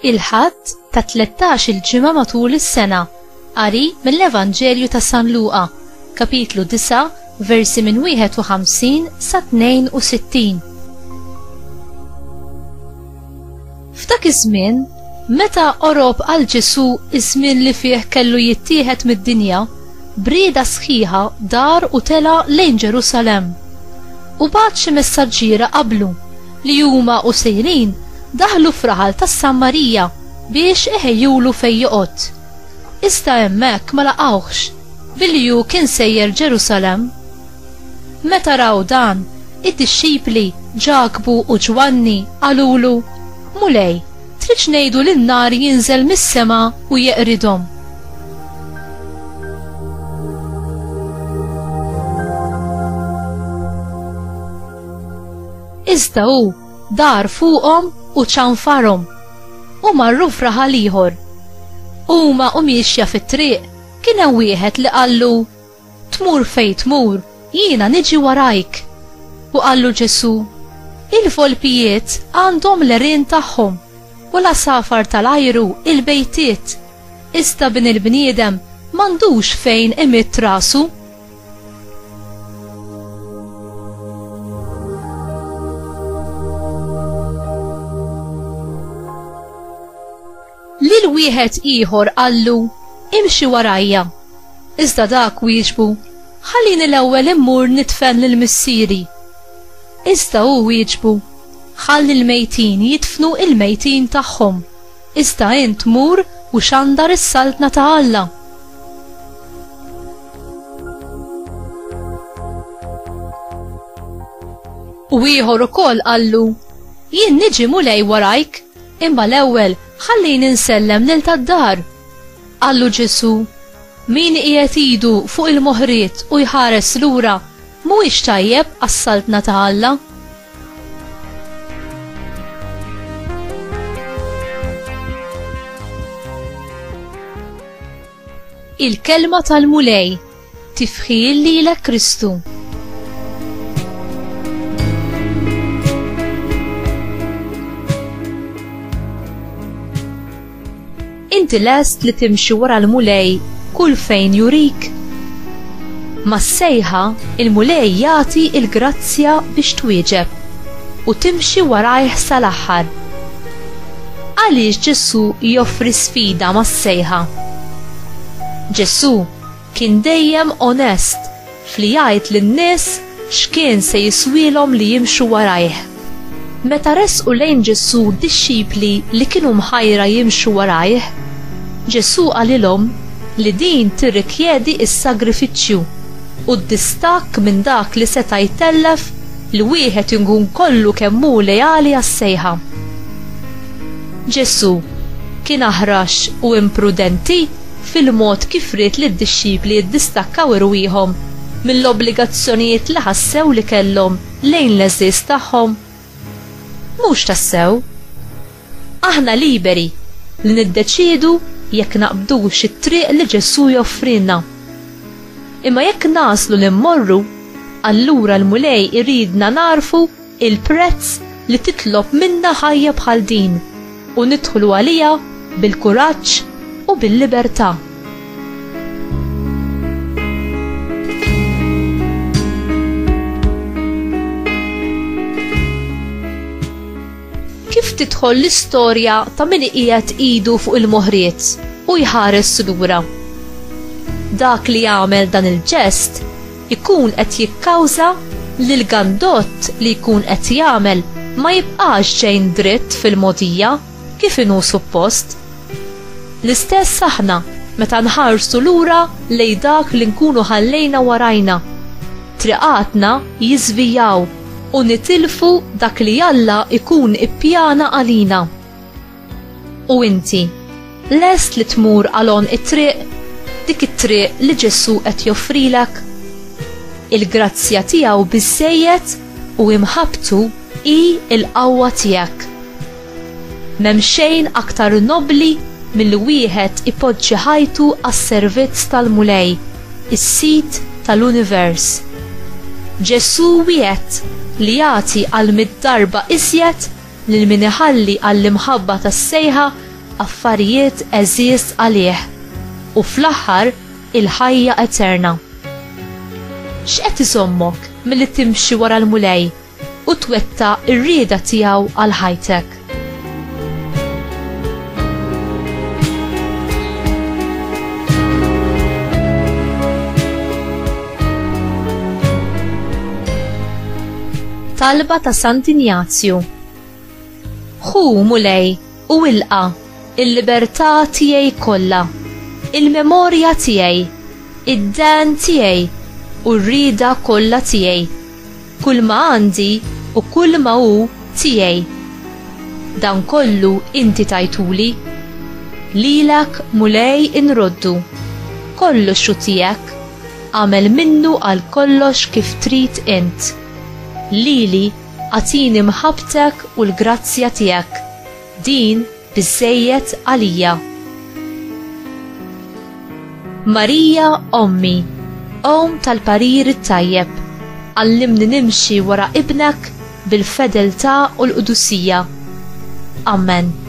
Il-ħadd ta' 13 il-ġimgħa matul is-sena. Qari mill-Evanġelju ta' San Luqa, kapitlu 9, versi minn 51 sa 62. F'dak iż-żmien, meta qorob għal Ġesu iż-żmien li fih kellu jittieħed mid-dinja, brieda sħiħa dar u tela lejn Ġerusalemm. U bagħad xi messaġġiera qablu li huma u sejrin daħlu f'raħal tas-Sammarija biex iħejjulu fejn joqgħod. Iżda hemmhekk ma laqgħuhx, billi hu kien sejjer Ġerusalemm. Meta raw dan, id-dixxipli Ġakbu u Ġwanni qalulu: Mulej, tridx ngħidu lin-nar jinżel mis-sema u jeqridhom. Iżda hu dar fuqhom u ċanfarhom u marru f'raħal ieħor. Huma u miexja fit-triq kien hemm wieħed li qallu: Tmur fejn tmur, jiena niġi warajk. U qallu Ġesu: Il-volpijiet għandhom l-erien tagħhom u l-asafar tal-ajru il-bejtiet, iżda bin il-bniedem m'għandux fejn imitt rasu. Lil wieħed ieħor qallu: Imxi warajja. Iżda dak wieġbu: Ħallini l-ewwel immur nitfen lil missieri. Iżda hu wieġbu: Ħalli l-mejtin jidfnu il-mejtin tagħhom, iżda int mur u xandar is-saltna ta' Alla. U ieħor ukoll qallu: Jien niġi mulej warajk, imma l-ewwel ħallini nsellem lil tad-dar. Qallu Ġesu: Min qiegħed idu fuq il-moħriet u jħares lura mhuwiex tajjeb għas-saltna ta' Alla. Il-kelma tal-mulej tifħil lilek Kristu. Inti lest li timxi wara l-mulej kull fejn jurik? Mas-sejħa il-mulej jagħti il-grazzja biex twieġeb u timxi warajh sal-aħħar. Għaliex Ġesu joffri sfida mas-sejħa? Ġesu kien dejjem onest fli jgħid lin-nies x'kien se jiswilhom li jimxu warajh. Meta resqu lejn Ġesu d-dixxipli li kienu mħajra jimxu warajh, Ġesu qalilhom li din tirrikjedi s-sagrifiċċju u d-distakk minn dak li seta' jtellef li wieħed inkun kollu kemm hu lejali għas-sejħa. Ġesu kien aħrax u imprudenti fil-mod kif ried li d-dixxipli jiddistakkaw irwieħhom mill-obbligazzjonijiet li ħassew li kellhom lejn l-eżiż tagħhom. Mhux tassew. Aħna liberi li niddeċiedu jekk naqbdux it-triq li Ġesu joffrilna. Imma jekk naslu li mmorru, allura l-mulej iridna narfu il-prezz li titlob minna ħajja bħal din u nidħlu għalija bil-kuraġġ u bil-libertà. Kif tidħol l-istorja ta' min qiegħed idu fuq il-moħriet u jħares lura? Dak li jagħmel dan il-ġest ikun qed jikkawża li l-gandott li jkun qed jagħmel ma jibqax ġejn dritt fil-mogħdija kif inhu suppost. L-istess aħna meta nħarsu lura lejn dak li nkunu ħallejna warajna. Triqatna jiżvijaw u nitilfu dak li Alla ikun ippjana għalina. U inti, lest li tmur għalon it-triq, dik it-triq li Ġesu qed joffrilek? Il-grazzja tiegħu biżżejjed u imħabtu hi l-qawwa tiegħek. M'hemm xejn aktar nobbli milli wieħed ipoġġi ħajtu għas-servizz tal-mulej, is-sit tal-univers. Ġesu wiegħed li jagħti għal mid-darba iżjed lil min iħalli għall-imħabba tas-sejħa affarijiet eżies għalih u fl-aħħar il-ħajja eterna. X'qed iżommok milli timxi wara l-mulej u twetta r-rieda tiegħu għal ħajtek? Talba ta' Sant'Ignazju. Ħu mulej u ilqa il-libertà tiegħi kollha, il-memorja tiegħi, id-den tiegħi u r-rieda kollha tiegħi, kull ma għandi u kull ma hu tiegħi. Dan kollu inti tajtuli, lilek mulej inroddu, kollox hu tiegħek, għamel minnu għal kollox kif trid int. Lili għatini mħabtek u l-grazzja tiegħek, din biżżejjed għalija. Marija Ommi, tal-parir it-tajjeb, għallimni nimxi wara ibnek bil-fedeltà u l-qudusija. Amen.